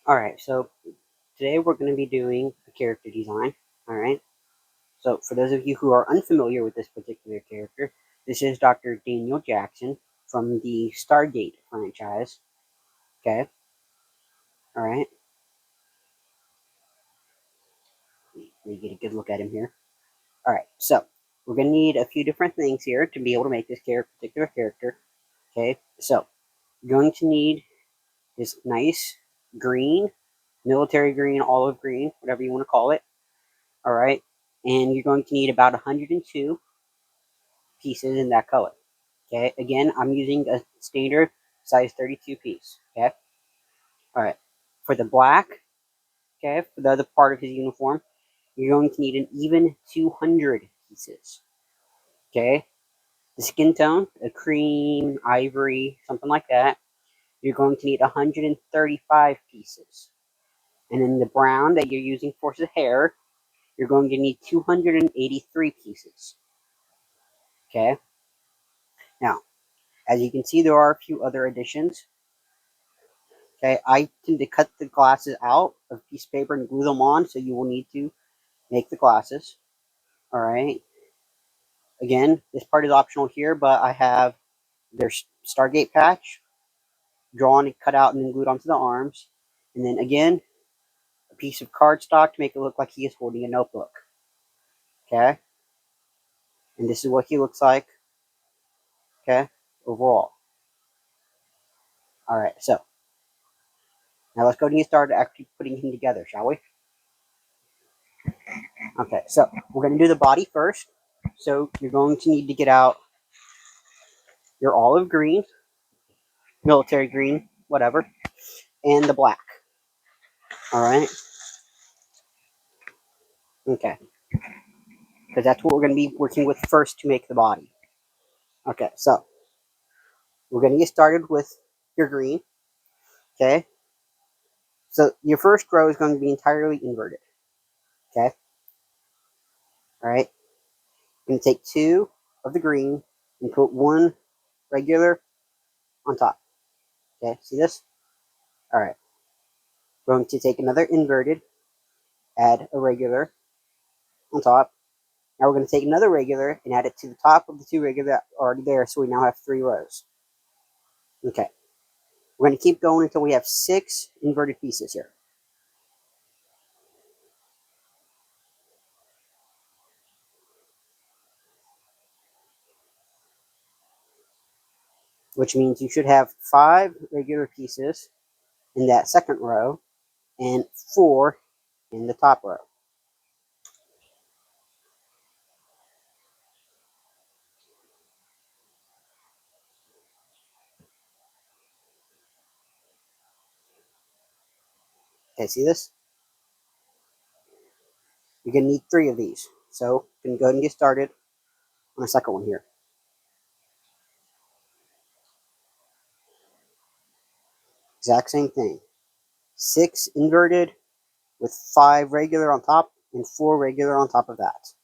Alright, so today we're going to be doing a character design. Alright, so for those of you who are unfamiliar with this particular character, this is Dr. Daniel Jackson from the Stargate franchise. Okay, alright, let me get a good look at him here. Alright, so we're going to need a few different things here to be able to make this particular character. Okay, so you're going to need this nice green, military green, olive green, whatever you want to call it. Alright, and you're going to need about 102 pieces in that color. Okay, again, I'm using a standard size 32 piece. Okay, all right. For the black, okay, for the other part of his uniform, you're going to need an even 200 pieces. Okay, the skin tone, a cream, ivory, something like that, you're going to need 135 pieces. And then the brown that you're using for his hair, you're going to need 283 pieces. Okay, now, as you can see, there are a few other additions. Okay, I tend to cut the glasses out of a piece of paper and glue them on, so you will need to make the glasses. All right. Again, this part is optional here, but I have their Stargate patch drawn and cut out and then glued onto the arms. And then again, a piece of cardstock to make it look like he is holding a notebook. Okay. And this is what he looks like. Okay. Overall. All right. So now let's go and get started actually putting him together, shall we? Okay. So we're going to do the body first. So you're going to need to get out your olive green, military green, whatever, and the black. All right. Okay. Because that's what we're going to be working with first to make the body. Okay. So we're going to get started with your green. Okay. So your first row is going to be entirely inverted. Okay. All right. You're going to take 2 of the green and put 1 regular on top. Okay. See this? All right. We're going to take another inverted, add a regular on top. Now we're going to take another regular and add it to the top of the 2 regular that are already there, so we now have 3 rows. Okay. We're going to keep going until we have 6 inverted pieces here. Which means you should have 5 regular pieces in that second row and 4 in the top row. Okay, see this? You're going to need 3 of these. So you can go ahead and get started on the second one here. Exact same thing. 6 inverted with 5 regular on top and 4 regular on top of that.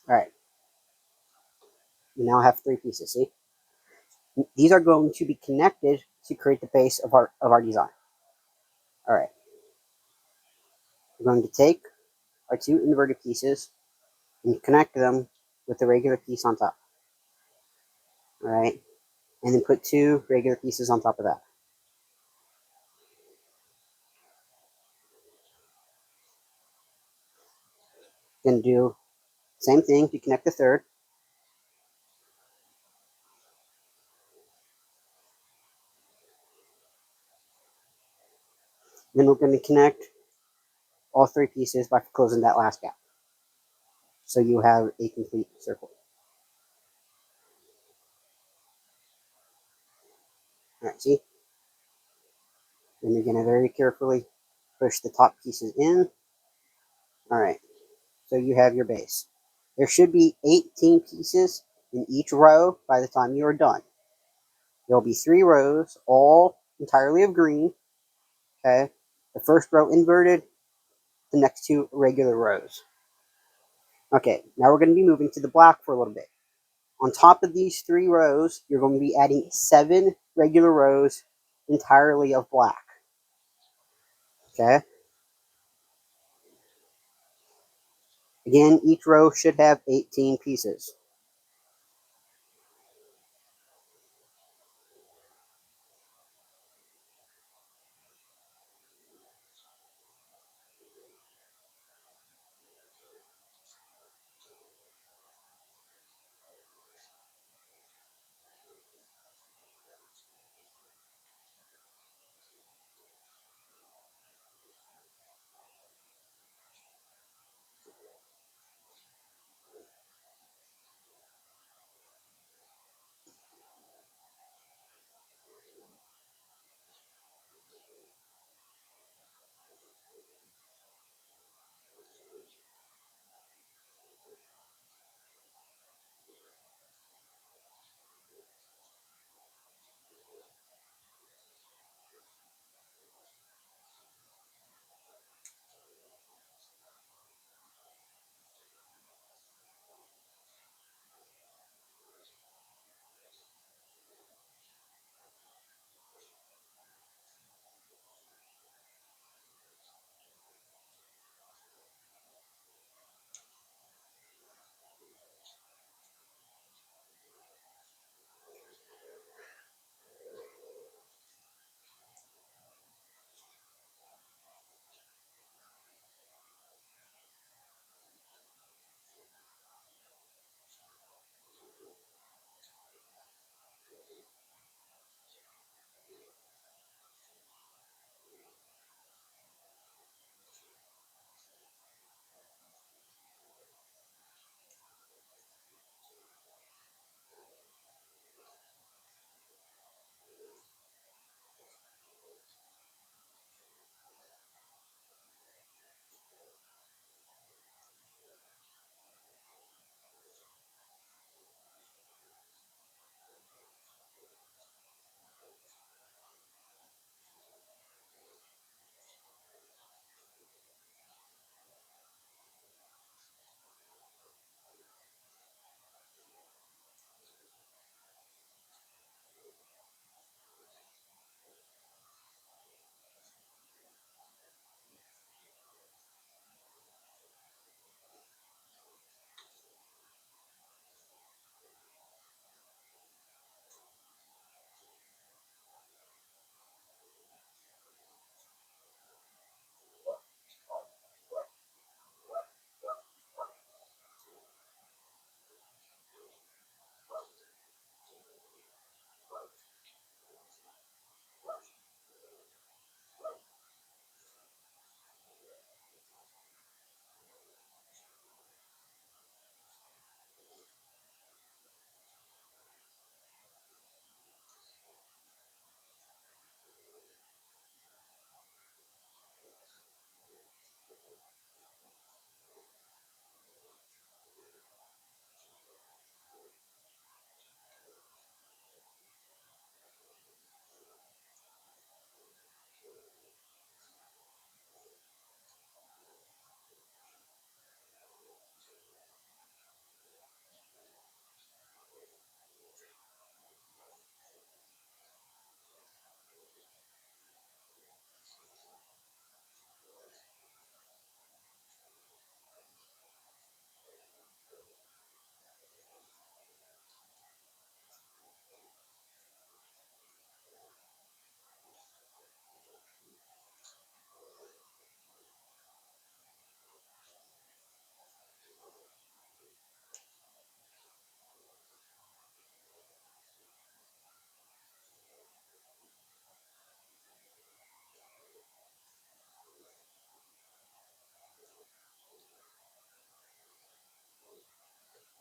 All right. We now have 3 pieces, see? These are going to be connected to create the base of our design. All right. We're going to take our 2 inverted pieces and connect them with the regular piece on top. All right. And then put 2 regular pieces on top of that. Then do Same thing to connect the third. Then we're going to connect all three pieces by closing that last gap. So you have a complete circle. Alright, see? Then you're going to very carefully push the top pieces in. Alright, so you have your base. There should be 18 pieces in each row by the time you are done. There'll be 3 rows, all entirely of green. Okay, the first row inverted, the next 2 regular rows. Okay, now we're going to be moving to the black for a little bit. On top of these 3 rows, you're going to be adding 7 regular rows entirely of black. Okay. Again, each row should have 18 pieces.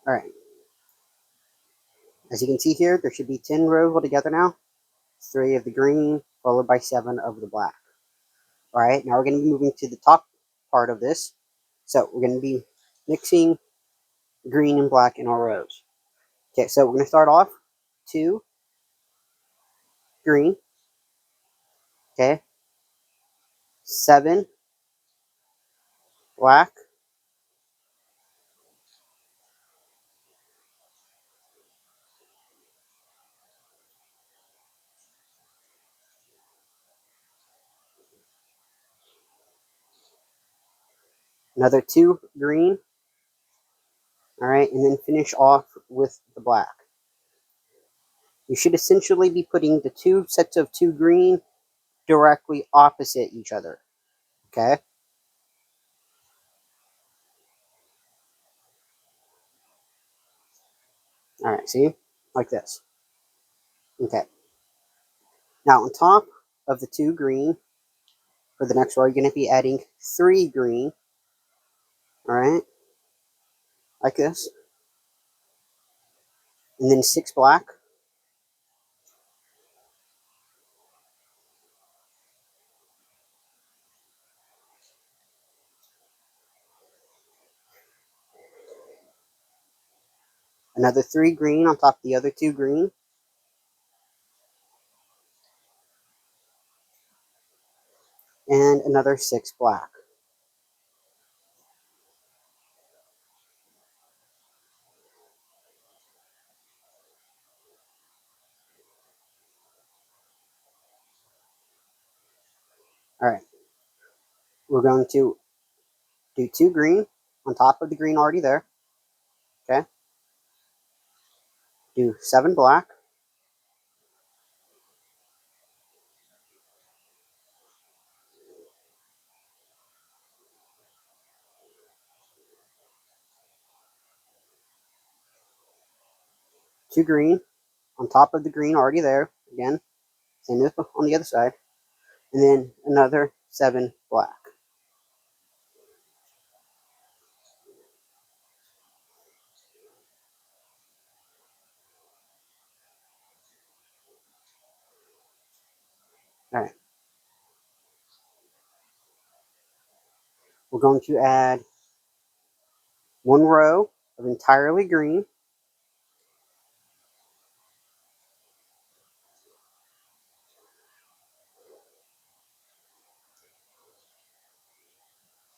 All right. As you can see here, there should be 10 rows altogether now. 3 of the green, followed by 7 of the black. All right, now we're going to be moving to the top part of this. So we're going to be mixing green and black in our rows. Okay, so we're going to start off 2 green, okay, 7 black, another 2 green, all right, and then finish off with the black. You should essentially be putting the 2 sets of 2 green directly opposite each other, okay? All right, see? Like this. Okay. Now on top of the 2 green, for the next row, you're going to be adding 3 green, all right, like this, and then 6 black, another 3 green on top of the other 2 green, and another 6 black. All right, we're going to do 2 green on top of the green already there, okay? Do 7 black, 2 green on top of the green already there, again, same as on the other side, and then another 7 black. All right, we're going to add 1 row of entirely green,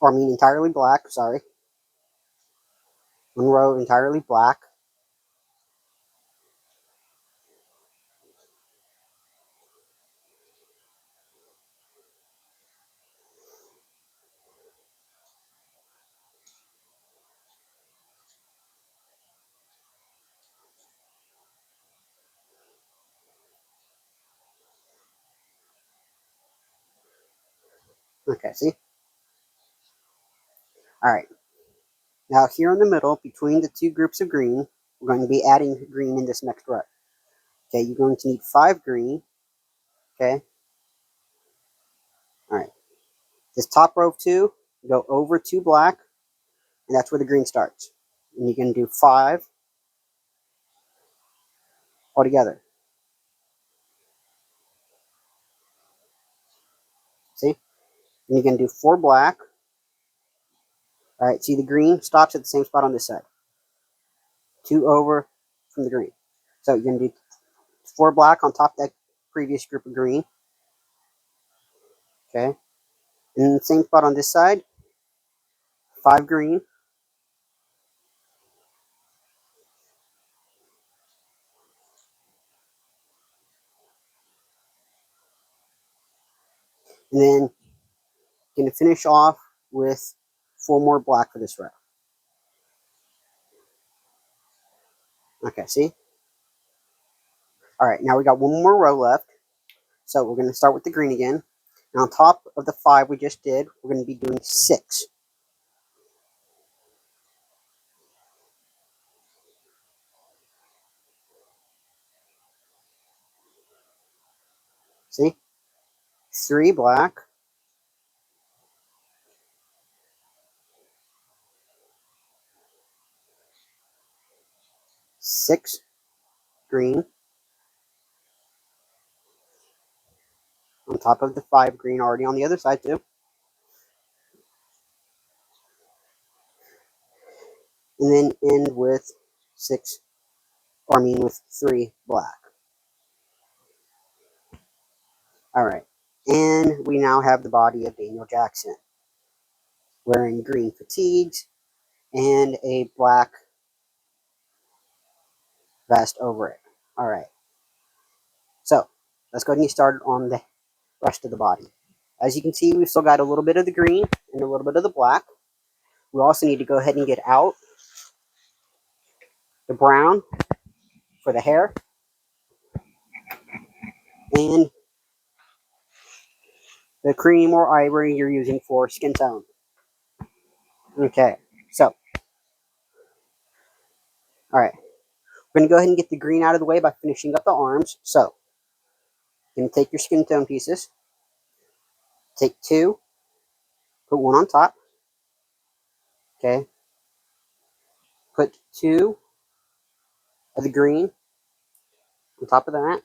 or I mean entirely black, sorry. 1 row entirely black, okay, see? All right, now here in the middle, between the 2 groups of green, we're going to be adding green in this next row. Okay, you're going to need 5 green, okay? All right, this top row of 2, go over 2 black, and that's where the green starts. And you can do 5 altogether. See? And you can do 4 black. All right, see the green stops at the same spot on this side. 2 over from the green. So you're going to do 4 black on top of that previous group of green. Okay. And the same spot on this side. 5 green. And then you're going to finish off with 4 more black for this row. Okay, see? All right, now we got 1 more row left. So we're going to start with the green again. And on top of the 5 we just did, we're going to be doing 6. See? 3 black. 6 green on top of the 5 green already on the other side too. And then end with 6, or I mean with 3 black. Alright, and we now have the body of Daniel Jackson, wearing green fatigues and a black vest over it. Alright, so let's go ahead and get started on the rest of the body. As you can see, we've still got a little bit of the green and a little bit of the black. We also need to go ahead and get out the brown for the hair and the cream or ivory you're using for skin tone. Okay, so, alright, we're going to go ahead and get the green out of the way by finishing up the arms. So, you're going to take your skin tone pieces, take 2, put 1 on top, okay, put 2 of the green on top of that,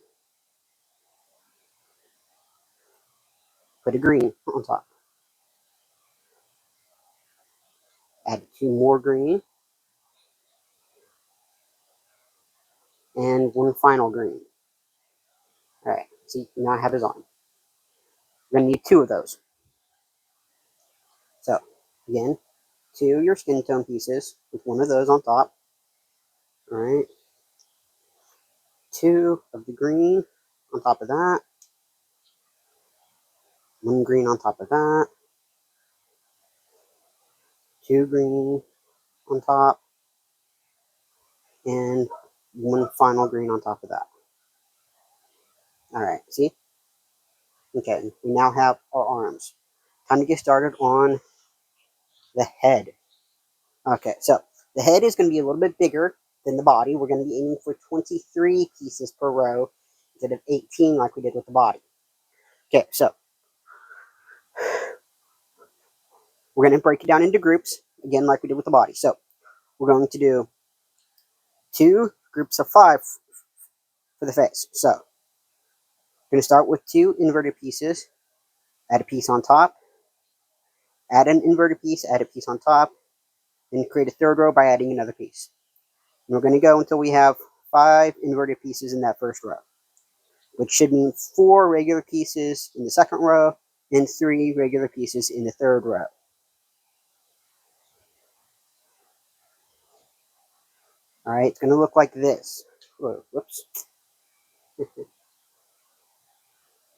put a green on top, add 2 more green, and 1 final green. Alright, see, now I have his arm. We're going to need 2 of those. So, again, 2 of your skin tone pieces with 1 of those on top. Alright, 2 of the green on top of that, 1 green on top of that, 2 green on top, and 1 final green on top of that. Alright, see? Okay, we now have our arms. Time to get started on the head. Okay, so the head is going to be a little bit bigger than the body. We're going to be aiming for 23 pieces per row instead of 18 like we did with the body. Okay, so we're going to break it down into groups, again like we did with the body. So we're going to do 2 groups of 5 for the face. So we're going to start with 2 inverted pieces, add a piece on top, add an inverted piece, add a piece on top, then create a third row by adding another piece. And we're going to go until we have 5 inverted pieces in that first row, which should mean 4 regular pieces in the second row and 3 regular pieces in the third row. Alright, it's going to look like this. Whoa, whoops.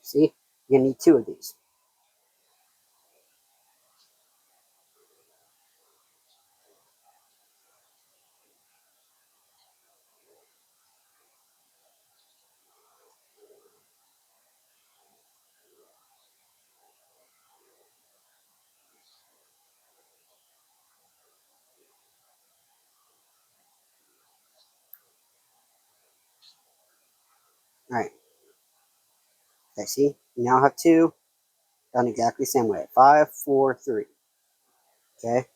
See? You're going to need 2 of these. Alright. Okay, see? You now have 2 done exactly the same way. 5, 4, 3. Okay?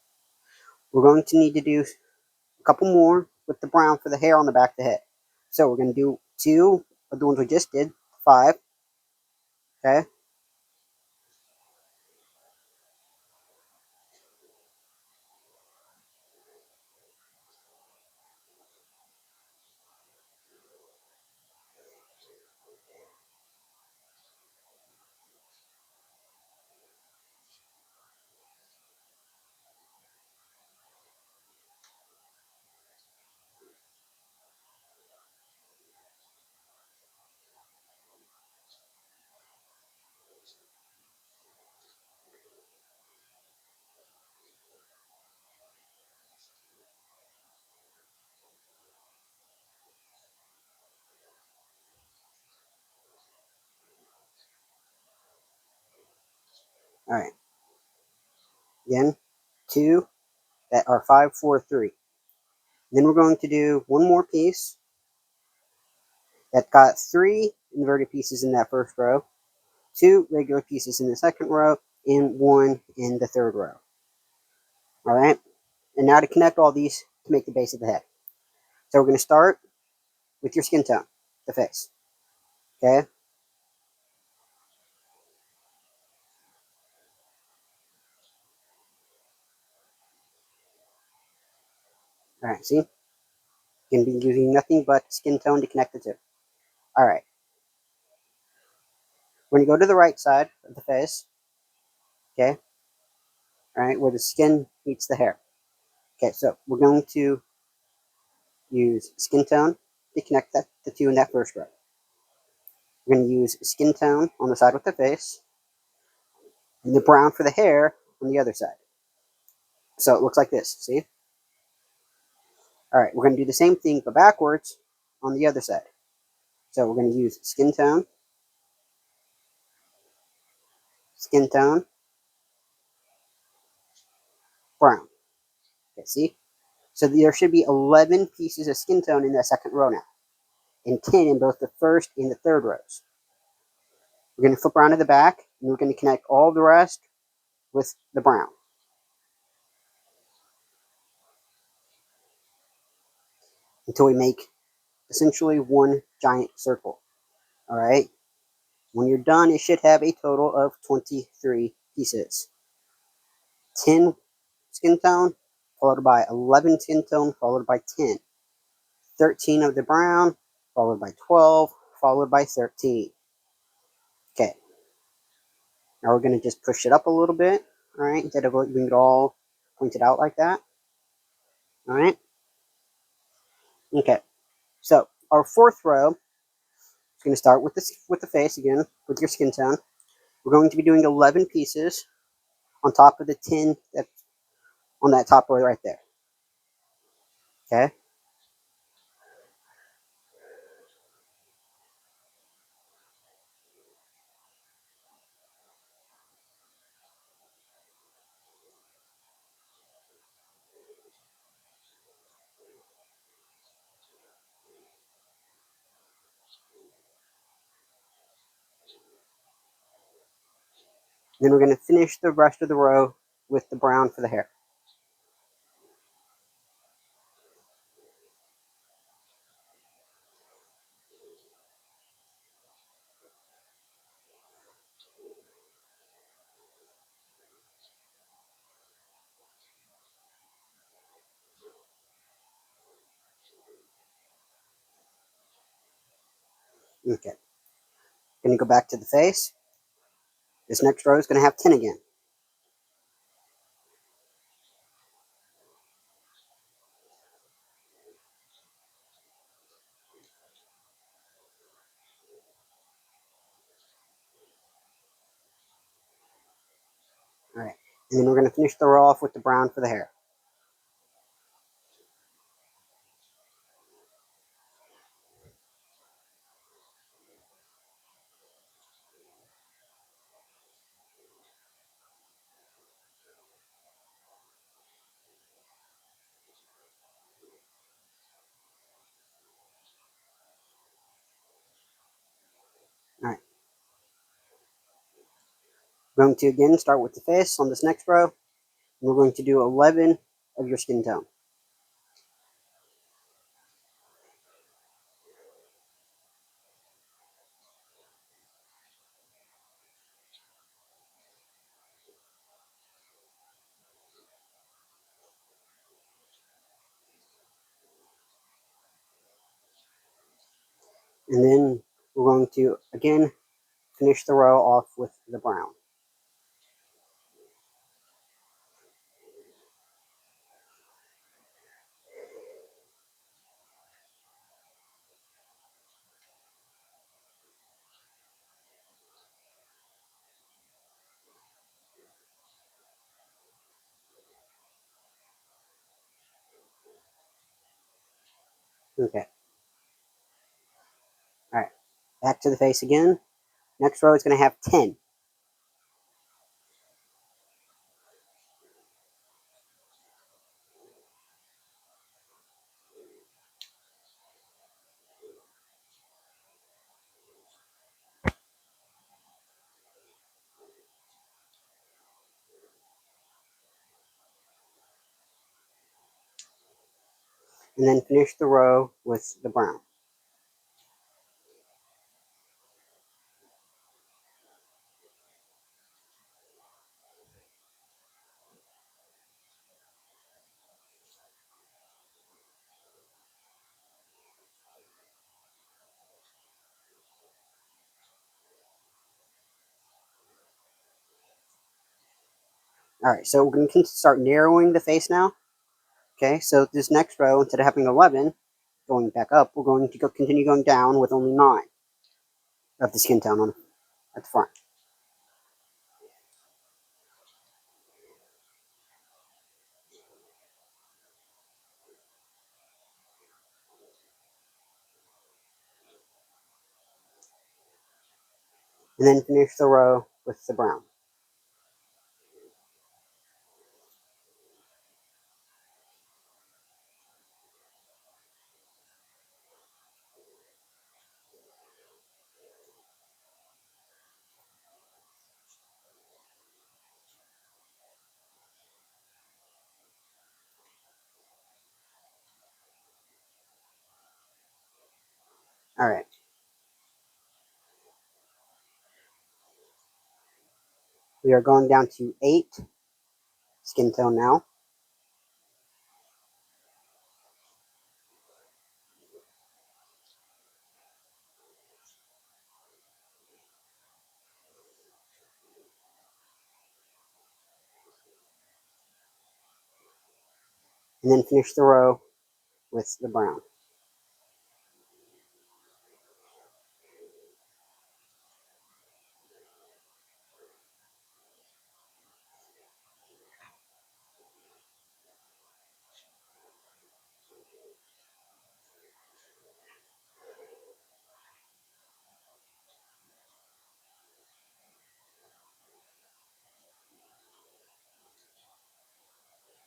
We're going to need to do a couple more with the brown for the hair on the back of the head. So we're going to do 2 of the ones we just did. 5. Okay? Alright. Again, 2 that are 5, 4, 3. Then we're going to do 1 more piece that got 3 inverted pieces in that first row, 2 regular pieces in the second row, and 1 in the third row. Alright? And now to connect all these to make the base of the head. So we're going to start with your skin tone, the face. Okay? Alright, see? You're going to be using nothing but skin tone to connect the two. Alright. We're going to go to the right side of the face. Okay? Alright, where the skin meets the hair. Okay, so we're going to use skin tone to connect the two in that first row. We're going to use skin tone on the side with the face, and the brown for the hair on the other side. So it looks like this, see? Alright, we're going to do the same thing but backwards on the other side. So we're going to use skin tone, brown. Okay, see? So there should be 11 pieces of skin tone in the second row now, and 10 in both the first and the third rows. We're going to flip around to the back, and we're going to connect all the rest with the brown. Until we make essentially one giant circle. Alright? When you're done, it should have a total of 23 pieces. 10 skin tone, followed by 11 skin tone, followed by 10. 13 of the brown, followed by 12, followed by 13. Okay. Now we're going to just push it up a little bit, alright, instead of leaving it all pointed out like that. Alright? Okay. So, our fourth row is going to start with the face again, with your skin tone. We're going to be doing 11 pieces on top of the 10 that's on that top row right there. Okay? Then we're going to finish the rest of the row with the brown for the hair. Okay. Going to go back to the face. This next row is going to have 10 again. Alright. And then we're going to finish the row off with the brown for the hair. Alright. We're going to again start with the face on this next row. And we're going to do 11 of your skin tone. And then we're going to again finish the row off with the brown. Okay. Alright. Back to the face again. Next row is going to have 10. and then finish the row with the brown. Alright, so we're going to start narrowing the face now. Okay, so this next row, instead of having 11 going back up, we're going to continue going down with only 9 of the skin tone at the front. And then finish the row with the brown. Alright. We are going down to 8 skin tone now. And then finish the row with the brown.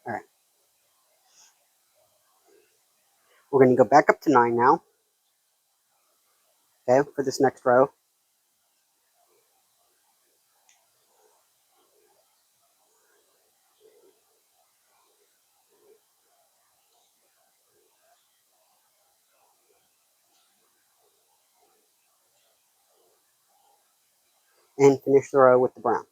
Alright. We're going to go back up to 9 now. Okay, for this next row. And finish the row with the brown.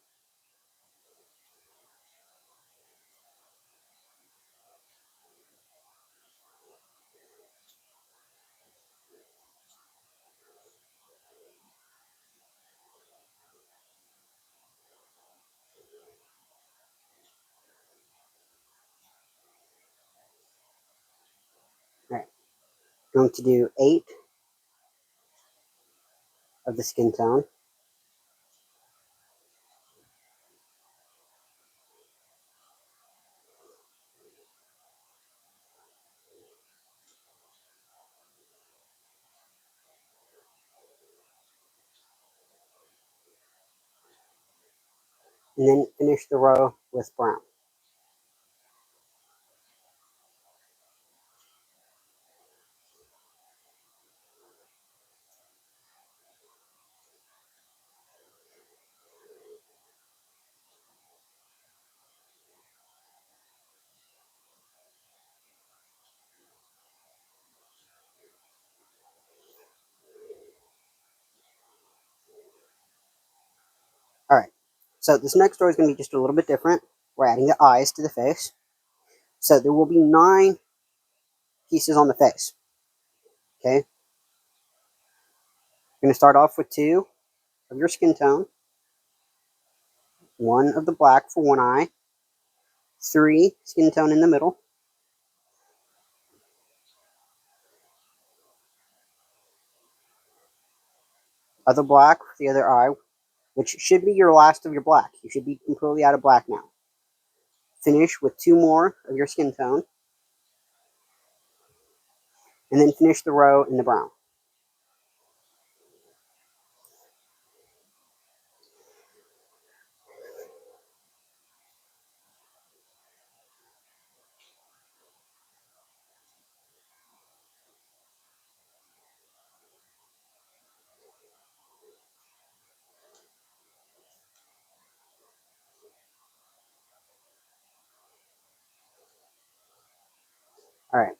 Alright. Going to do 8 of the skin tone. And then finish the row with brown. Alright, so this next row is going to be just a little bit different. We're adding the eyes to the face. So there will be 9 pieces on the face. Okay? You're going to start off with 2 of your skin tone, 1 of the black for one eye, 3 skin tone in the middle, other black for the other eye, which should be your last of your black. You should be completely out of black now. Finish with 2 more of your skin tone, and then finish the row in the brown. Alright,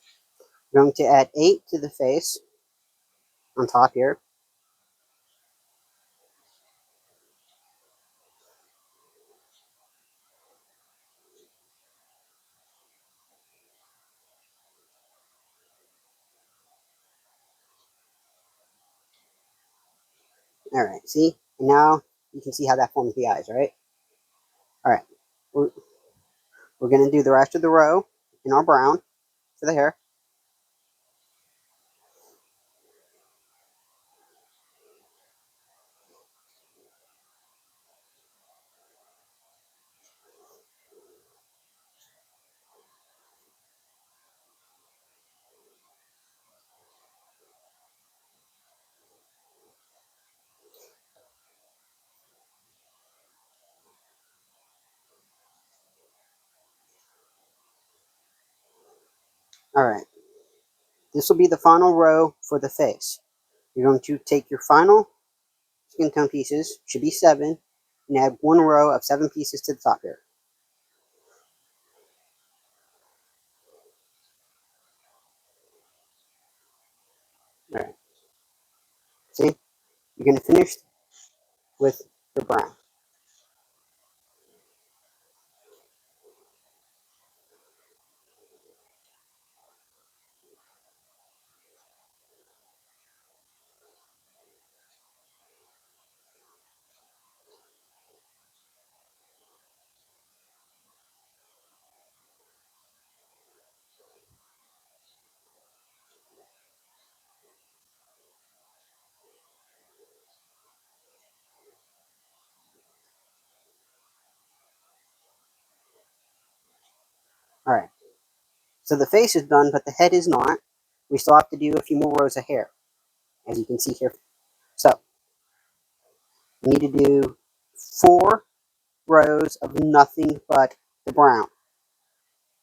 I'm going to add 8 to the face on top here. Alright, see? And now you can see how that forms the eyes, right? Alright, we're, we're going to do the rest of the row in our brown for the hair. Alright, this will be the final row for the face. You're going to take your final skin tone pieces, should be 7, and add 1 row of 7 pieces to the top here. Alright, see? You're going to finish with your brown. Alright, so the face is done, but the head is not. We still have to do a few more rows of hair, as you can see here. So, we need to do 4 rows of nothing but the brown.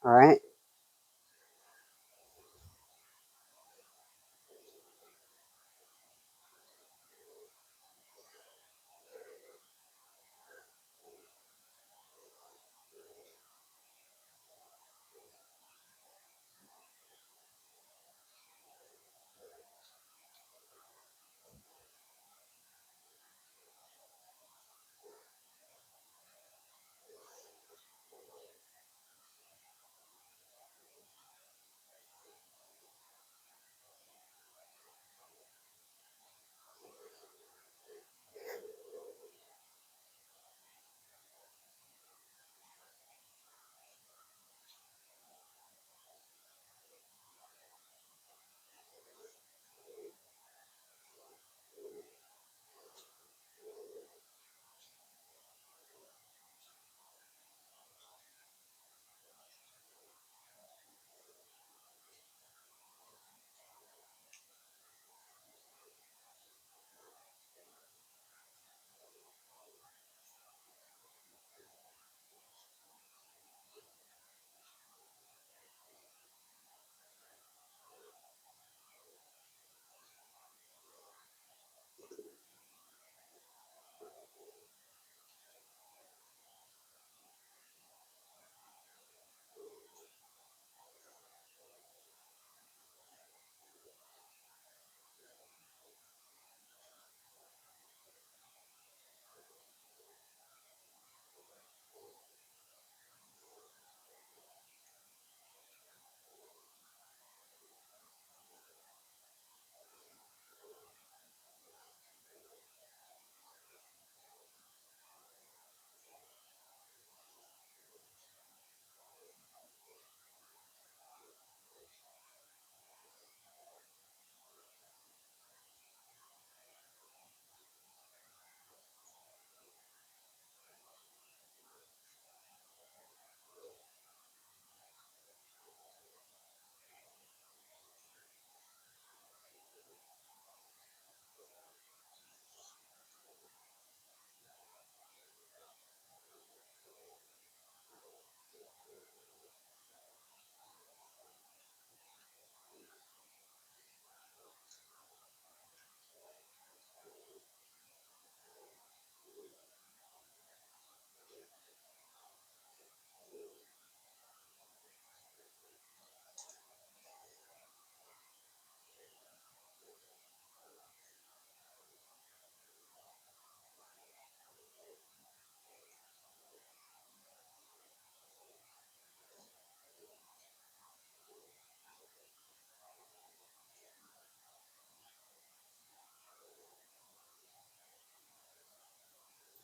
Alright?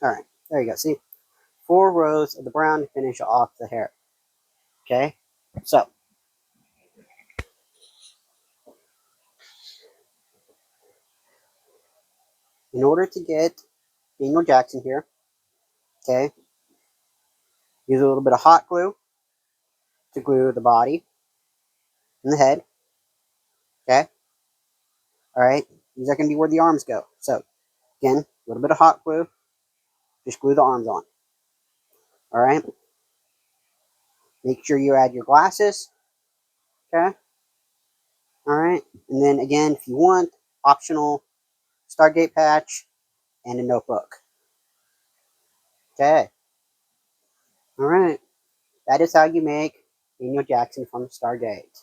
Alright, there you go. See? 4 rows of the brown to finish off the hair. Okay? So, in order to get Daniel Jackson here, okay, use a little bit of hot glue to glue the body and the head. Okay? Alright? These are going to be where the arms go. So, again, a little bit of hot glue. Just glue the arms on. Alright? Make sure you add your glasses. Okay? Alright? And then again, if you want, optional Stargate patch and a notebook. Okay. Alright. That is how you make Daniel Jackson from Stargate.